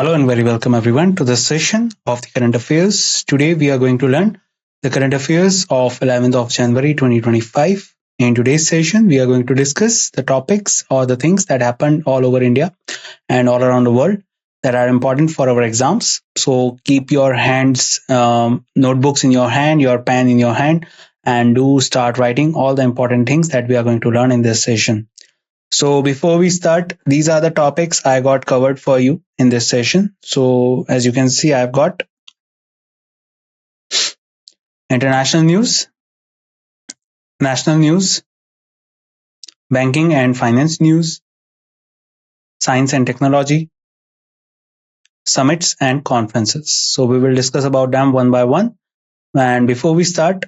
Hello and very welcome everyone to this session of the current affairs. Today we are going to learn the current affairs of 11th of January 2025. In today's session, we are going to discuss the topics or the things that happened all over India and all around the world that are important for our exams. So keep your notebooks in your hand, your pen in your hand, and do start writing all the important things that we are going to learn in this session. So before we start, these are the topics I got covered for you in this session. So as you can see, I've got international news, national news, banking and finance news, science and technology, summits and conferences. So we will discuss about them one by one. And before we start,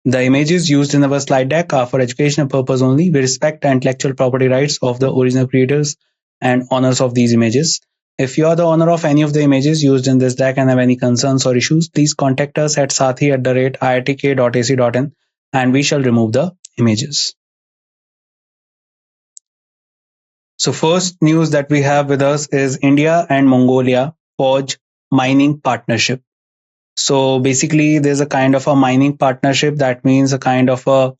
the images used in our slide deck are for educational purpose only. We respect the intellectual property rights of the original creators and owners of these images. If you are the owner of any of the images used in this deck and have any concerns or issues, please contact us at sathee@iitk.ac.in and we shall remove the images. So first news that we have with us is India and Mongolia forge mining partnership. So basically there's a kind of a mining partnership. That means a kind of a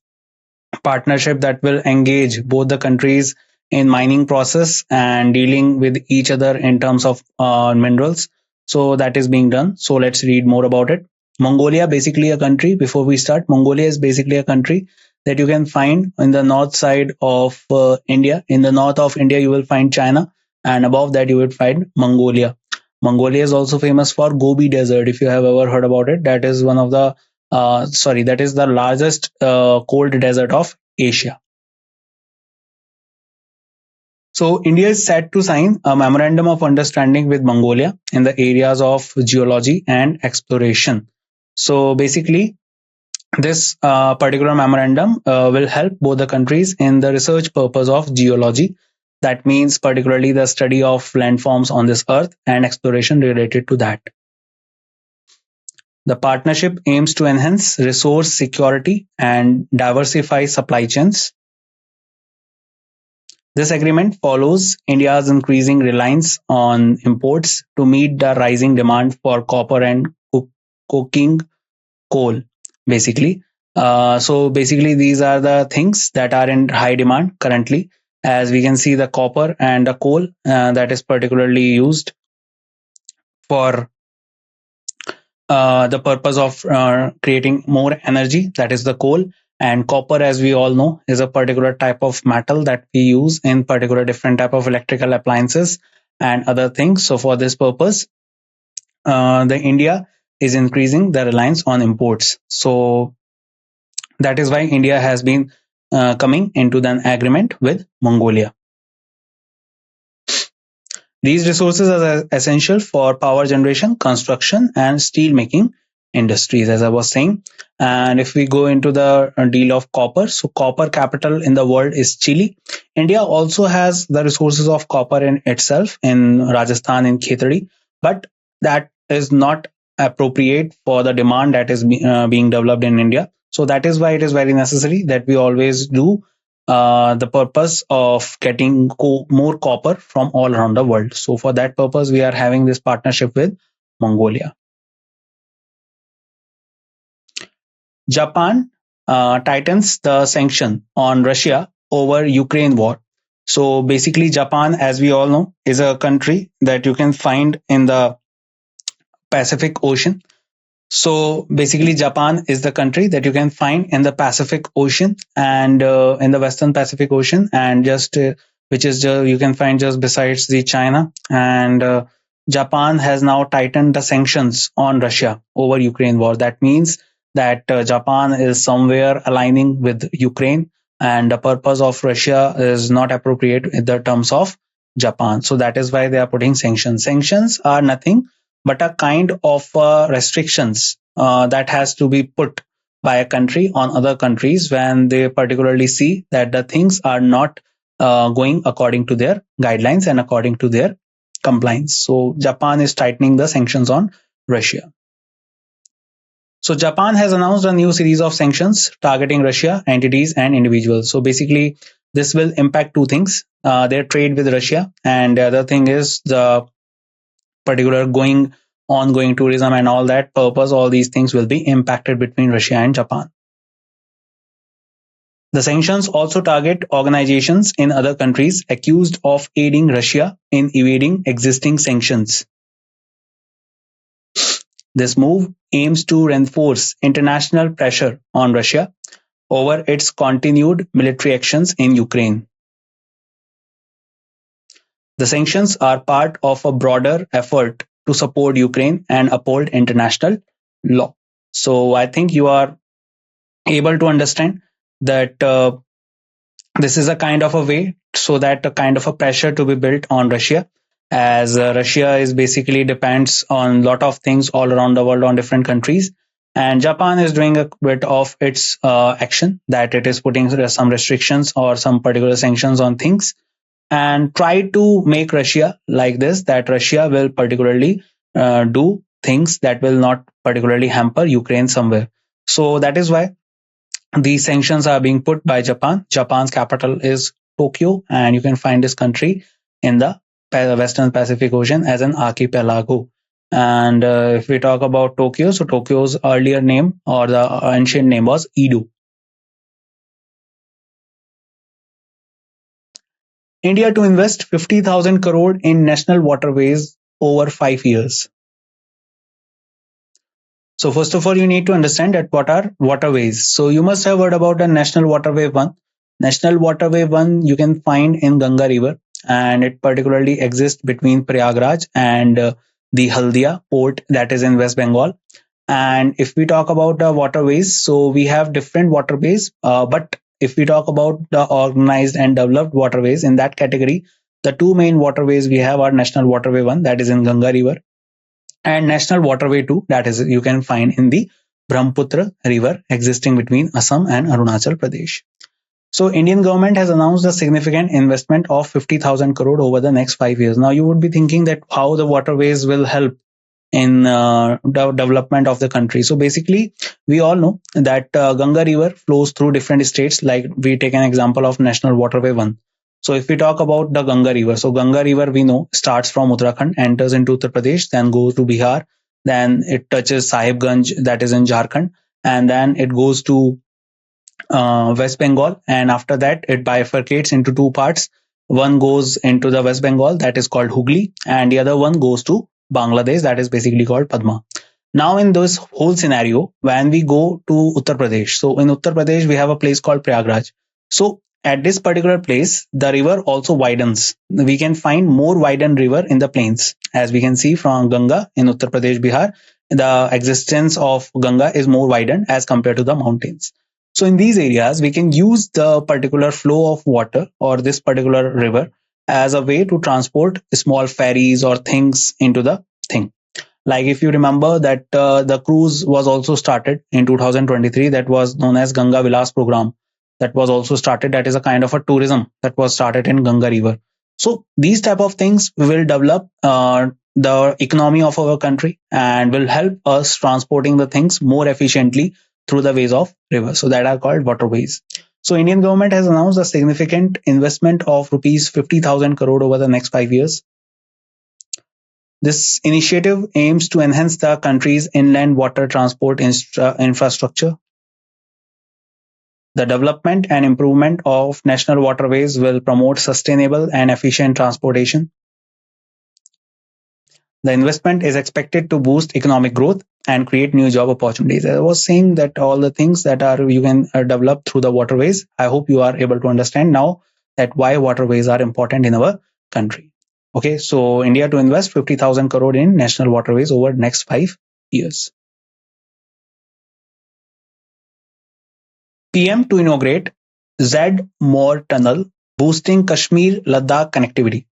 partnership that will engage both the countries in mining process and dealing with each other in terms of minerals. So that is being done. So let's read more about it. Mongolia, basically a country. Before we start, Mongolia is basically a country that you can find in the north side of India. In the north of India, you will find China, and above that you will find Mongolia. Mongolia is also famous for Gobi Desert. If you have ever heard about it, that is one of the that is the largest cold desert of Asia. So India is set to sign a memorandum of understanding with Mongolia in the areas of geology and exploration. So basically, this particular memorandum will help both the countries in the research purpose of geology. That means particularly the study of landforms on this earth and exploration related to that. The partnership aims to enhance resource security and diversify supply chains. This agreement follows India's increasing reliance on imports to meet the rising demand for copper and coking coal, basically. So basically, these are the things that are in high demand currently. As we can see, the copper and the coal that is particularly used for the purpose of creating more energy, that is the coal. And copper, as we all know, is a particular type of metal that we use in particular different type of electrical appliances and other things. So for this purpose, the India is increasing the reliance on imports. So that is why India has been coming into an agreement with Mongolia. These resources are essential for power generation, construction, and steel making industries, as I was saying. And if we go into the deal of copper, so copper capital in the world is Chile. India also has the resources of copper in itself in Rajasthan, in Khetri, but that is not appropriate for the demand that is being developed in India. So that is why it is very necessary that we always do the purpose of getting more copper from all around the world. So for that purpose, we are having this partnership with Mongolia. Japan tightens the sanction on Russia over Ukraine war. So basically, Japan, as we all know, is a country that you can find in the Pacific Ocean. So basically, Japan is the country that you can find in the Pacific Ocean and in the Western Pacific Ocean, and just which is you can find just besides the China. And Japan has now tightened the sanctions on Russia over Ukraine war. That means that Japan is somewhere aligning with Ukraine, and the purpose of Russia is not appropriate in the terms of Japan. So that is why they are putting sanctions. Sanctions are nothing but a kind of restrictions that has to be put by a country on other countries when they particularly see that the things are not going according to their guidelines and according to their compliance. So Japan is tightening the sanctions on Russia. So Japan has announced a new series of sanctions targeting Russia, entities, and individuals. So basically, this will impact two things: their trade with Russia, and the other thing is the particular ongoing tourism and all that purpose. All these things will be impacted between Russia and Japan. The sanctions also target organizations in other countries accused of aiding Russia in evading existing sanctions. This move aims to reinforce international pressure on Russia over its continued military actions in Ukraine. The sanctions are part of a broader effort to support Ukraine and uphold international law. So I think you are able to understand that this is a kind of a way so that a kind of a pressure to be built on Russia, as Russia is basically depends on a lot of things all around the world on different countries, and Japan is doing a bit of its action, that it is putting some restrictions or some particular sanctions on things and try to make Russia like this, that Russia will particularly do things that will not particularly hamper Ukraine somewhere. So that is why these sanctions are being put by Japan. Japan's capital is Tokyo, and you can find this country in the Western Pacific Ocean as an archipelago. And if we talk about Tokyo, so Tokyo's earlier name or the ancient name was Edo. India to invest 50,000 crore in national waterways over 5 years. So first of all, you need to understand that what are waterways. So you must have heard about the National Waterway 1. National Waterway 1 you can find in Ganga River, and it particularly exists between Prayagraj and the Haldia port that is in West Bengal. And if we talk about the waterways, so we have different waterways, but if we talk about the organized and developed waterways in that category, the two main waterways we have are National Waterway 1, that is in Ganga River, and National Waterway 2, that is you can find in the Brahmaputra River existing between Assam and Arunachal Pradesh. So Indian government has announced a significant investment of 50,000 crore over the next 5 years. Now you would be thinking that how the waterways will help in the development of the country. So basically, we all know that Ganga River flows through different states. Like we take an example of National Waterway 1. So if we talk about the Ganga River, so Ganga River we know starts from Uttarakhand, enters into Uttar Pradesh, then goes to Bihar, then it touches Sahibganj, that is in Jharkhand, and then it goes to West Bengal, and after that it bifurcates into two parts. One goes into the West Bengal, that is called Hooghly, and the other one goes to Bangladesh, that is basically called Padma. Now in this whole scenario, when we go to Uttar Pradesh, so in Uttar Pradesh we have a place called Prayagraj. So at this particular place, the river also widens. We can find more widened river in the plains, as we can see from Ganga in Uttar Pradesh, Bihar. The existence of Ganga is more widened as compared to the mountains. So in these areas, we can use the particular flow of water or this particular river as a way to transport small ferries or things into the thing. Like if you remember that the cruise was also started in 2023, that was known as Ganga Vilas program. That was also started. That is a kind of a tourism that was started in Ganga River. So these type of things will develop the economy of our country and will help us transporting the things more efficiently through the ways of rivers. So that are called waterways. So Indian government has announced a significant investment of rupees 50,000 crore over the next 5 years. This initiative aims to enhance the country's inland water transport infrastructure. The development and improvement of national waterways will promote sustainable and efficient transportation. The investment is expected to boost economic growth and create new job opportunities. I was saying that all the things that are you can develop through the waterways. I hope you are able to understand now that why waterways are important in our country. Okay, so India to invest 50,000 crore in national waterways over next 5 years. PM to inaugurate ZEE Mains tunnel, boosting Kashmir Ladakh connectivity.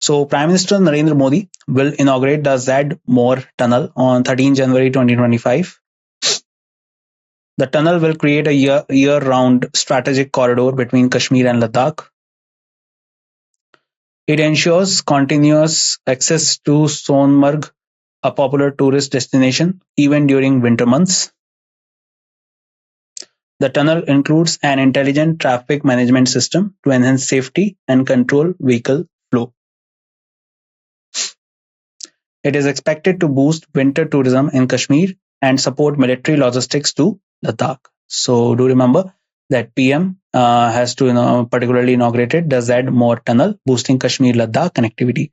So Prime Minister Narendra Modi will inaugurate the ZEE Mains tunnel on 13 January 2025. The tunnel will create a year-round strategic corridor between Kashmir and Ladakh. It ensures continuous access to Sonmarg a popular tourist destination even during winter months. The tunnel includes an intelligent traffic management system to enhance safety and control vehicle flow. It is expected to boost winter tourism in Kashmir and support military logistics to Ladakh. So do remember that PM has to particularly inaugurated the Z More tunnel, boosting Kashmir Ladakh connectivity.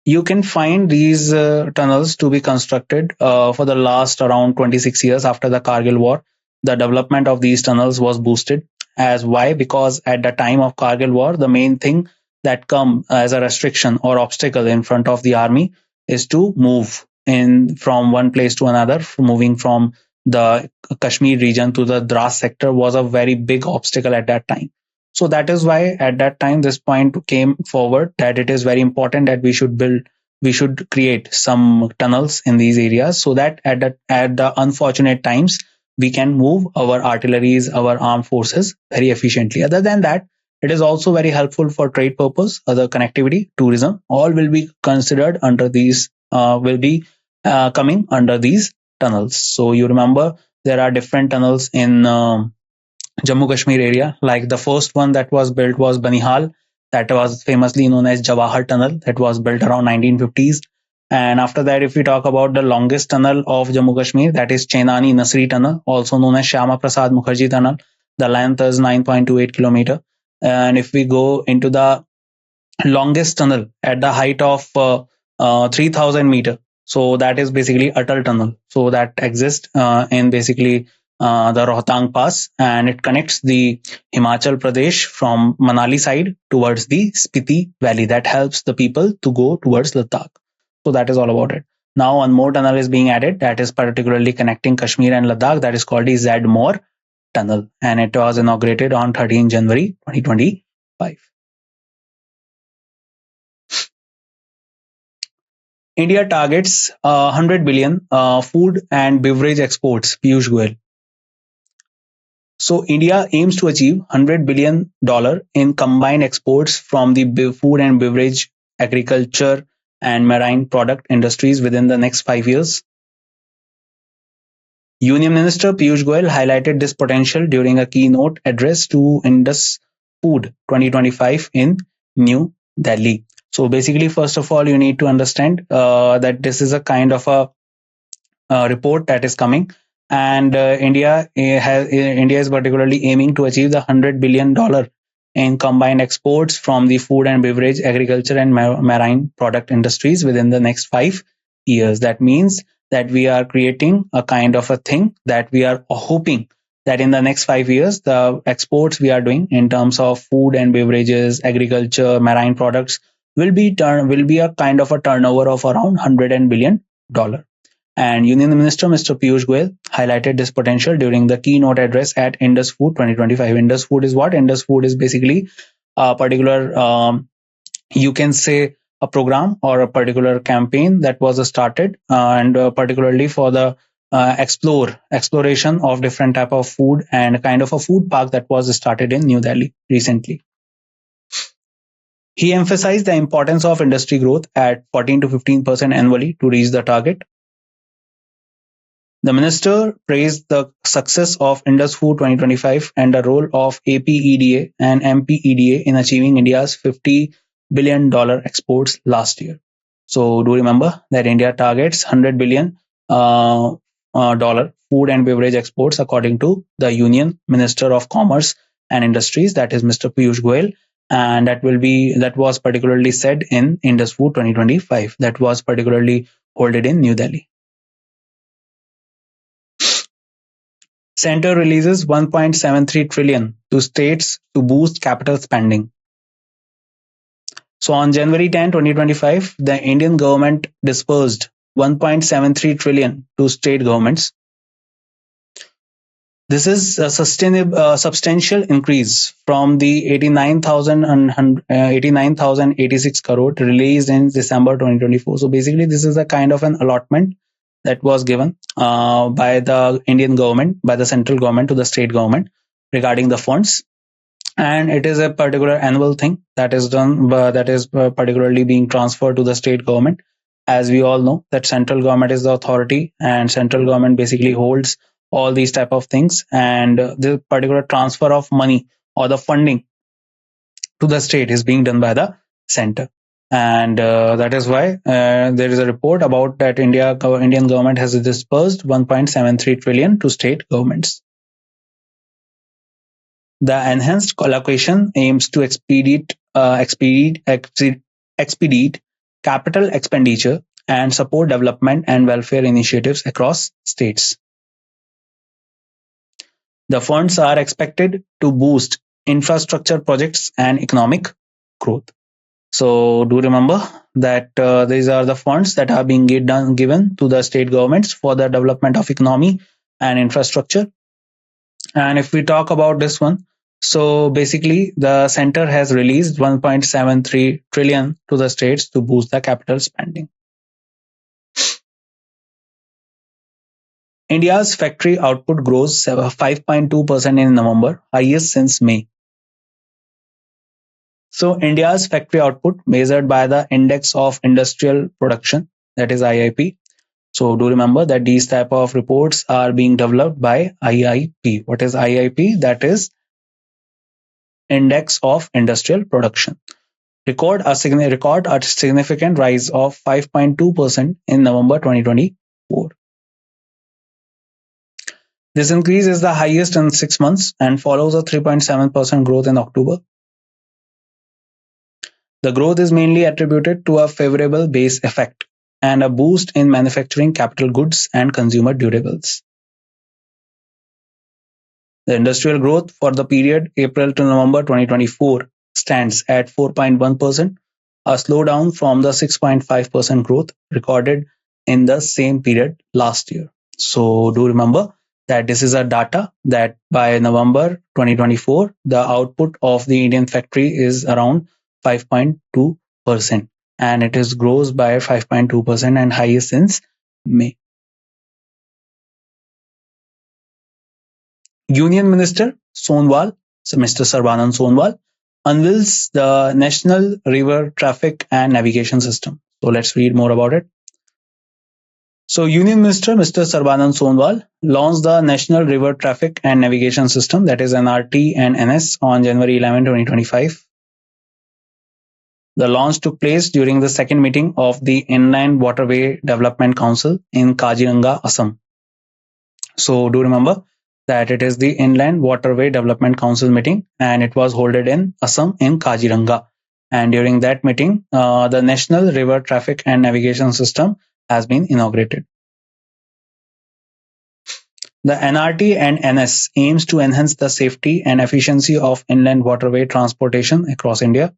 You can find these tunnels to be constructed for the last around 26 years after the Kargil war. The development of these tunnels was boosted. As why? Because at the time of Kargil war, the main thing that come as a restriction or obstacle in front of the army is to move in from one place to another. Moving from the Kashmir region to the Dras sector was a very big obstacle at that time. So that is why at that time this point came forward that it is very important that we should create some tunnels in these areas so that at the unfortunate times we can move our artilleries, our armed forces very efficiently. Other than that, it is also very helpful for trade purpose, other connectivity, tourism. All will be considered under these, will be coming under these tunnels. So you remember there are different tunnels in Jammu Kashmir area. Like the first one that was built was Banihal, that was famously known as Jawahar Tunnel, that was built around 1950s. And after that, if we talk about the longest tunnel of Jammu Kashmir, that is Chenani Nasri Tunnel, also known as Shyama Prasad Mukherjee Tunnel. The length is 9.28 kilometer. And if we go into the longest tunnel at the height of 3000 meter, so that is basically Atal Tunnel. So that exists in basically the Rohtang Pass, and it connects the Himachal Pradesh from Manali side towards the Spiti Valley. That helps the people to go towards Ladakh. So that is all about it. Now one more tunnel is being added that is particularly connecting Kashmir and Ladakh. That is called the Zadmore Tunnel, and it was inaugurated on 13 January 2025. India targets 100 billion food and beverage exports, Piyush Goyal. So India aims to achieve $100 billion in combined exports from the food and beverage, agriculture, and marine product industries within the next 5 years. Union Minister Piyush Goyal highlighted this potential during a keynote address to Indus Food 2025 in New Delhi. So basically, first of all, you need to understand that this is a kind of a report that is coming, and India is particularly aiming to achieve the $100 billion in combined exports from the food and beverage, agriculture, and marine product industries within the next 5 years. That means that we are creating a kind of a thing that we are hoping that in the next 5 years, the exports we are doing in terms of food and beverages, agriculture, marine products will be a kind of a turnover of around $100 billion. And Union Minister Mr. Piyush Goyal highlighted this potential during the keynote address at Indus Food 2025. Indus Food is what? Indus Food is basically a particular, you can say, a program or a particular campaign that was started and particularly for the exploration of different type of food and kind of a food park that was started in New Delhi recently. He emphasized the importance of industry growth at 14 to 15% annually to reach the target. The minister praised the success of Indus Food 2025 and the role of APEDA and MPEDA in achieving India's $50 billion exports last year. So do remember that India targets $100 billion food and beverage exports according to the Union Minister of Commerce and Industries, that is Mr. Piyush Goyal, and that was particularly said in Indus Food 2025, that was particularly held in New Delhi. Center releases 1.73 trillion to states to boost capital spending. So on January 10, 2025, the Indian government disbursed 1.73 trillion to state governments. This is a substantial increase from the 89,086 crore released in December 2024. So basically, this is a kind of an allotment that was given by the Indian government, by the central government to the state government regarding the funds. And it is a particular annual thing that is done, that is particularly being transferred to the state government. as we all know that central government is the authority, and central government basically holds all these type of things, and the particular transfer of money or the funding to the state is being done by the center. And that is why there is a report about that Indian government has disbursed 1.73 trillion to state governments. The enhanced allocation aims to expedite capital expenditure and support development and welfare initiatives across states. The funds are expected to boost infrastructure projects and economic growth. So do remember that these are the funds that are being given to the state governments for the development of economy and infrastructure. And if we talk about this one, so basically the center has released 1.73 trillion to the states to boost the capital spending. India's factory output grows 5.2% in November, highest since May. So India's factory output measured by the Index of Industrial Production, that is IIP. So do remember that these type of reports are being developed by IIP. What is IIP? That is Index of Industrial Production. Record a significant rise of 5.2% in November 2024. This increase is the highest in 6 months and follows a 3.7% growth in October. The growth is mainly attributed to a favorable base effect and a boost in manufacturing capital goods and consumer durables. The industrial growth for the period April to November 2024 stands at 4.1%, a slowdown from the 6.5% growth recorded in the same period last year. So do remember that this is a data that by November 2024, the output of the Indian factory is around 5.2%, and it is grows by 5.2% and highest since May. Union Minister Sonwal, so Mr. Sarbanand Sonwal, unveils the National River Traffic and Navigation System. So let's read more about it. So Union Minister Mr. Sarbanand Sonwal launched the National River Traffic and Navigation System, that is NRT and NS, on January 11, 2025. The launch took place during the second meeting of the Inland Waterway Development Council in Kaziranga, Assam. So do remember that it is the Inland Waterway Development Council meeting, and it was held in Assam in Kaziranga. And during that meeting, the National River Traffic and Navigation System has been inaugurated. The NRT and NS aims to enhance the safety and efficiency of inland waterway transportation across India.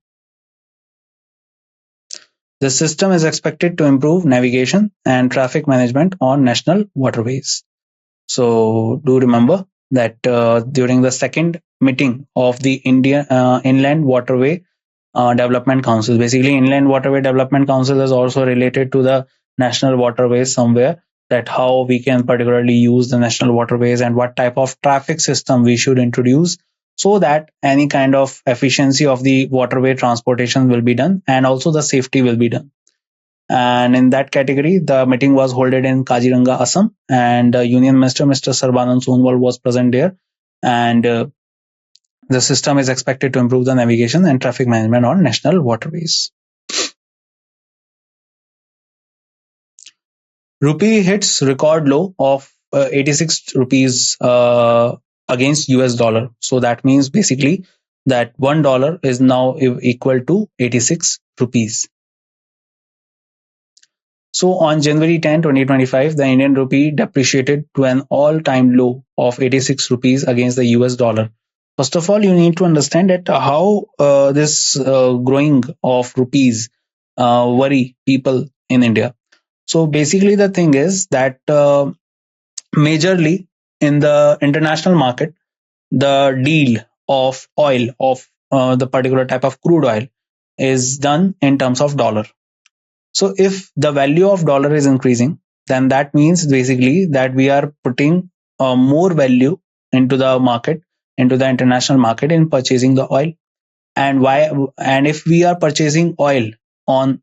The system is expected to improve navigation and traffic management on national waterways. So do remember that during the second meeting of the Inland Waterway Development Council, basically Inland Waterway Development Council is also related to the national waterways somewhere, that how we can particularly use the national waterways and what type of traffic system we should introduce so that any kind of efficiency of the waterway transportation will be done and also the safety will be done. And in that category, the meeting was held in Kaziranga, Assam, and Union Minister Mr. Sarbanand Sonwal was present there. And the system is expected to improve the navigation and traffic management on national waterways. Rupee hits record low of 86 rupees against US dollar. So that means basically that $1 is now equal to 86 rupees. So on January 10, 2025, the Indian rupee depreciated to an all-time low of 86 rupees against the US dollar. First of all, you need to understand that how this growing of rupees worry people in India. So basically the thing is that majorly in the international market, the deal of oil, of the particular type of crude oil, is done in terms of dollar. So if the value of dollar is increasing, then that means basically that we are putting more value into the market, into the international market in purchasing the oil. And why? And if we are purchasing oil on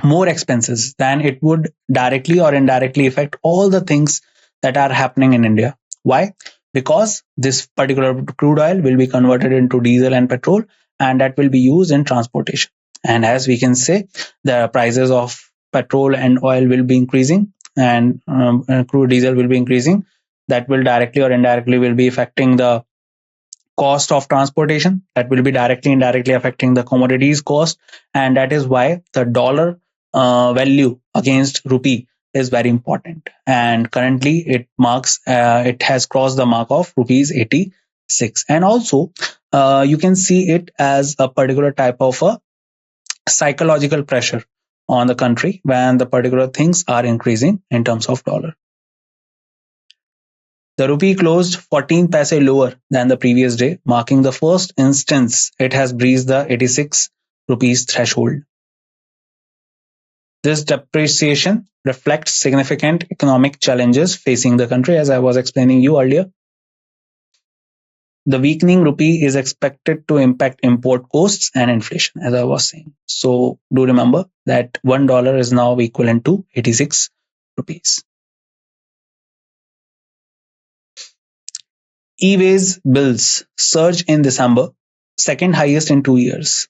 more expenses, then it would directly or indirectly affect all the things that are happening in India. Why? Because this particular crude oil will be converted into diesel and petrol, and that will be used in transportation. And as we can say, the prices of petrol and oil will be increasing, and crude diesel will be increasing. That will directly or indirectly will be affecting the cost of transportation, that will be directly indirectly affecting the commodities cost, and that is why the dollar value against rupee is very important, and currently it has crossed the mark of rupees 86. And also you can see it as a particular type of a psychological pressure on the country when the particular things are increasing in terms of dollar. The rupee closed 14 paise lower than the previous day, marking the first instance it has breached the 86 rupees threshold. This depreciation reflects significant economic challenges facing the country, as I was explaining you earlier. The weakening rupee is expected to impact import costs and inflation, as I was saying. So do remember that $1 is now equivalent to 86 rupees. E-ways bills surge in December, second highest in 2 years.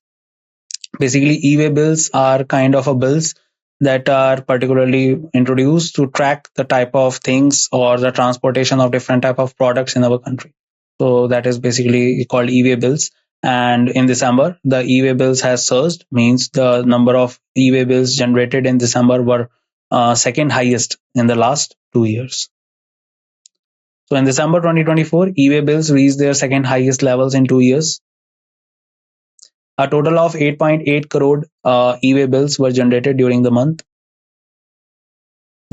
Basically, e-way bills are kind of a bills that are particularly introduced to track the type of things or the transportation of different type of products in our country. So that is basically called e-way bills. And in December, the e-way bills has surged, means the number of e-way bills generated in December were second highest in the last 2 years. So in December 2024, e-way bills reached their second highest levels in 2 years. A total of 8.8 crore e-way bills were generated during the month.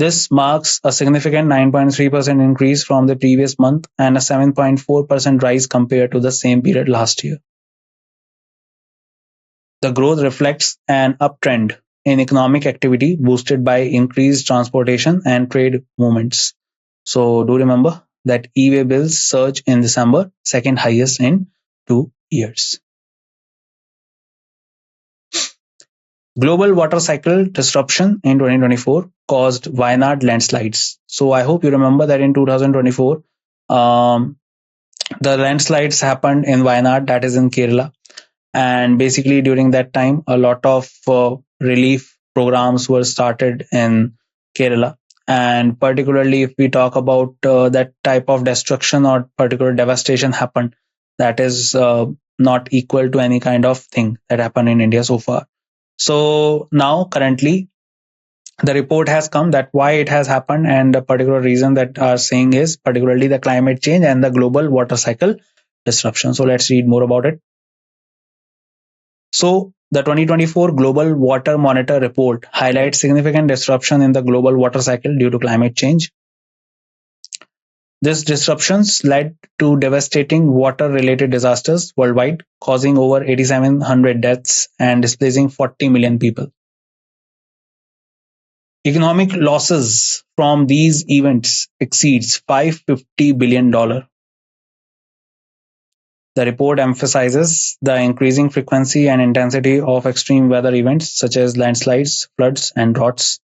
This marks a significant 9.3% increase from the previous month and a 7.4% rise compared to the same period last year. The growth reflects an uptrend in economic activity boosted by increased transportation and trade movements. So do remember that e-way bills surge in December, second highest in 2 years. Global water cycle disruption in 2024 caused Wayanad landslides. So I hope you remember that in 2024, the landslides happened in Wayanad, that is in Kerala. And basically during that time, a lot of relief programs were started in Kerala. And particularly if we talk about that type of destruction or particular devastation happened, that is not equal to any kind of thing that happened in India so far. So now currently the report has come that why it has happened, and the particular reason that are saying is particularly the climate change and the global water cycle disruption. So let's read more about it. So the 2024 Global Water Monitor report highlights significant disruption in the global water cycle due to climate change. These disruptions led to devastating water-related disasters worldwide, causing over 8,700 deaths and displacing 40 million people. Economic losses from these events exceeds $550 billion. The report emphasizes the increasing frequency and intensity of extreme weather events such as landslides, floods, and droughts.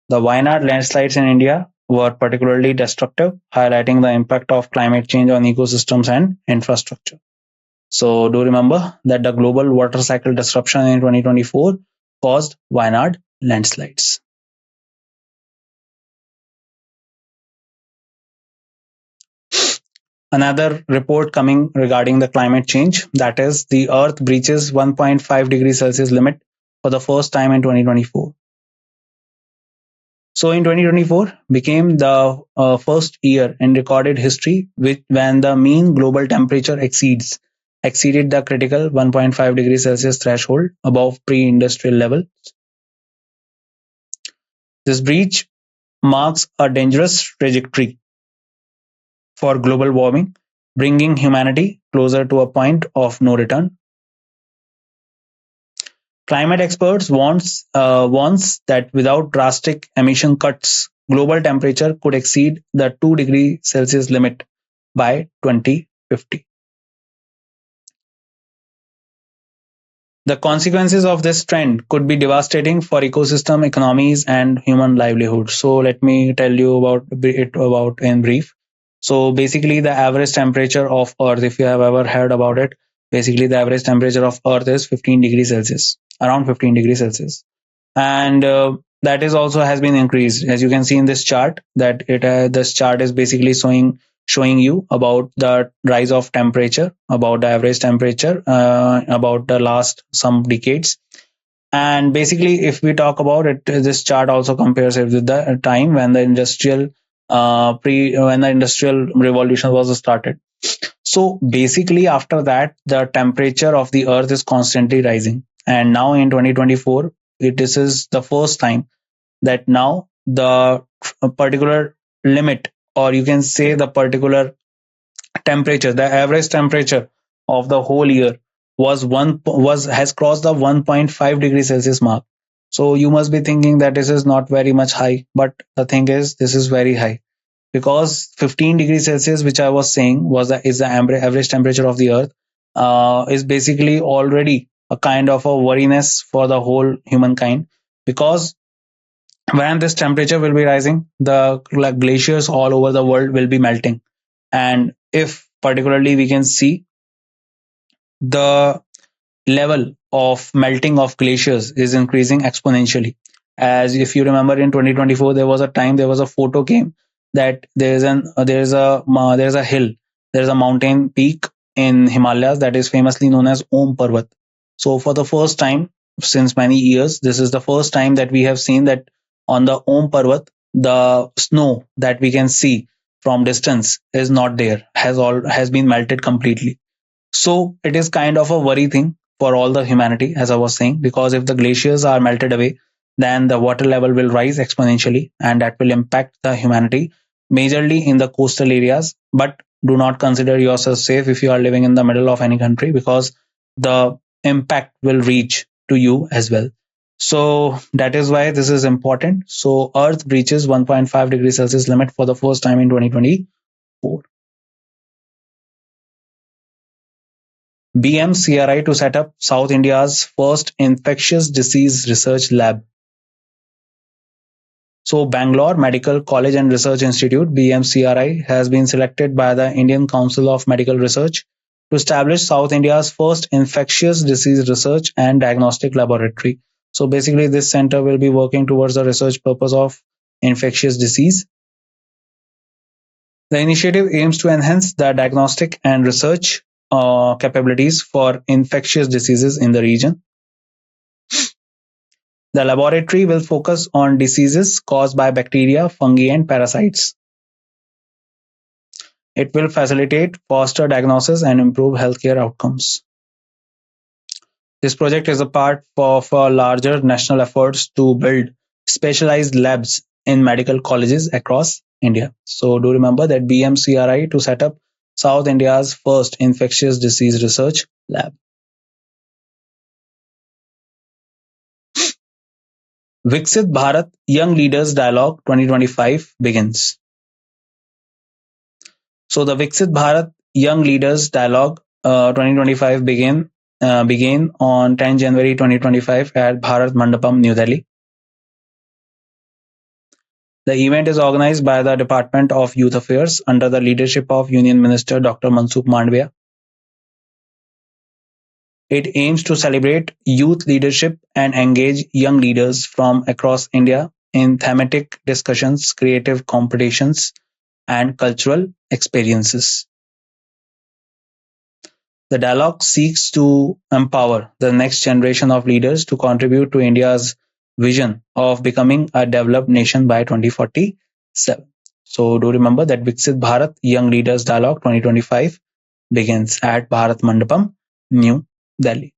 The Wayanad landslides in India were particularly destructive, highlighting the impact of climate change on ecosystems and infrastructure. So do remember that the global water cycle disruption in 2024 caused Wayanad landslides. Another report coming regarding the climate change, that is the Earth breaches 1.5 degrees Celsius limit for the first time in 2024. So in 2024 became the first year in recorded history when the mean global temperature exceeded the critical 1.5 degrees Celsius threshold above pre-industrial level. This breach marks a dangerous trajectory for global warming, bringing humanity closer to a point of no return. Climate experts warns that without drastic emission cuts, global temperature could exceed the 2 degree Celsius limit by 2050. The consequences of this trend could be devastating for ecosystem, economies, and human livelihood. So let me tell you about in brief. So basically, the average temperature of Earth, if you have ever heard about it, basically the average temperature of Earth is 15 degrees Celsius, around 15 degrees Celsius, and that is also has been increased, as you can see in this chart. That it this chart is basically showing you about the rise of temperature, about the average temperature, about the last some decades. And basically, if we talk about it, this chart also compares it with the time when the industrial pre when the industrial revolution was started. So basically, after that, the temperature of the Earth is constantly rising, and now in 2024, this is the first time that now the particular limit, or you can say the particular temperature, the average temperature of the whole year was has crossed the 1.5 degrees Celsius mark. So you must be thinking that this is not very much high, but the thing is, this is very high, because 15 degrees Celsius, which I was saying, is the average temperature of the Earth, is basically already a kind of a worriness for the whole humankind, because when this temperature will be rising, the glaciers all over the world will be melting. And if particularly we can see the level of melting of glaciers is increasing exponentially. As if you remember, in 2024, there was a time, there was a photo came that there's a hill, there's a mountain peak in Himalayas that is famously known as Om Parvat. So for the first time since many years, this is the first time that we have seen that on the Om Parvat, the snow that we can see from distance is not there, has been melted completely. So it is kind of a worry thing for all the humanity, as I was saying, because if the glaciers are melted away, then the water level will rise exponentially, and that will impact the humanity majorly in the coastal areas. But do not consider yourself safe if you are living in the middle of any country, because the impact will reach to you as well. So that is why this is important. So Earth breaches 1.5 degrees Celsius limit for the first time in 2024. BMCRI to set up South India's first infectious disease research lab. So Bangalore Medical College and Research Institute, BMCRI, has been selected by the Indian Council of Medical Research to establish South India's first infectious disease research and diagnostic laboratory. So basically, this center will be working towards the research purpose of infectious disease. The initiative aims to enhance the diagnostic and research capabilities for infectious diseases in the region. The laboratory will focus on diseases caused by bacteria, fungi, and parasites. It will facilitate faster diagnosis and improve healthcare outcomes. This project is a part of a larger national efforts to build specialized labs in medical colleges across India. So do remember that BMCRI to set up South India's first infectious disease research lab. Viksit Bharat Young Leaders Dialogue 2025 begins. So the Viksit Bharat Young Leaders Dialogue 2025 began on 10 January 2025 at Bharat Mandapam, New Delhi. The event is organized by the Department of Youth Affairs under the leadership of Union Minister Dr. Mansukh Mandviya. It aims to celebrate youth leadership and engage young leaders from across India in thematic discussions, creative competitions, and cultural experiences. The dialogue seeks to empower the next generation of leaders to contribute to India's vision of becoming a developed nation by 2047. So do remember that Viksit Bharat Young Leaders Dialogue 2025 begins at Bharat Mandapam, New Delhi.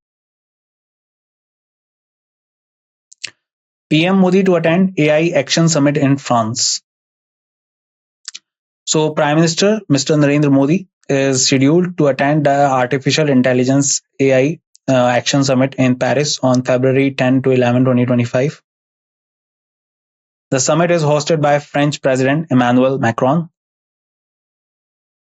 PM Modi to attend AI Action Summit in France. So Prime Minister Mr. Narendra Modi is scheduled to attend the Artificial Intelligence AI Action Summit in Paris on February 10 to 11, 2025. The summit is hosted by French President Emmanuel Macron.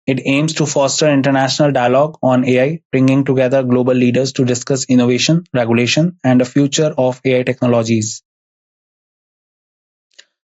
It aims to foster international dialogue on AI, bringing together global leaders to discuss innovation, regulation, and the future of AI technologies.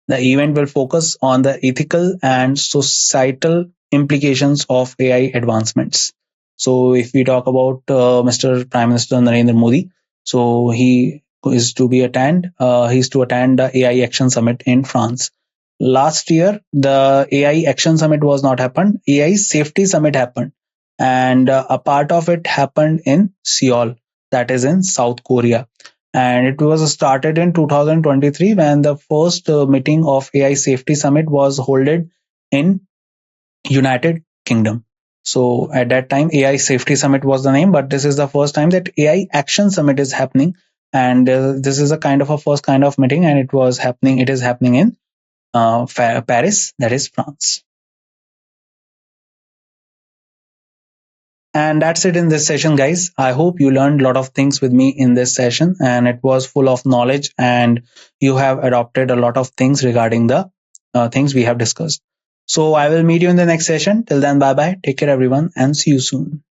The event will focus on the ethical and societal implications of AI advancements. So, if we talk about Mr. Prime Minister Narendra Modi, so he is to be attend. He's to attend the AI Action Summit in France. Last year, the AI Action Summit was not happened. AI Safety Summit happened, and a part of it happened in Seoul, that is in South Korea, and it was started in 2023 when the first meeting of AI Safety Summit was held in United Kingdom. So at that time, AI Safety Summit was the name, but this is the first time that AI Action Summit is happening, and this is a kind of a first kind of meeting, and it was happening. It is happening in Paris, that is France. And that's it in this session, guys. I hope you learned a lot of things with me in this session, and it was full of knowledge, and you have adopted a lot of things regarding the things we have discussed. So I will meet you in the next session. Till then, bye bye. Take care, everyone, and see you soon.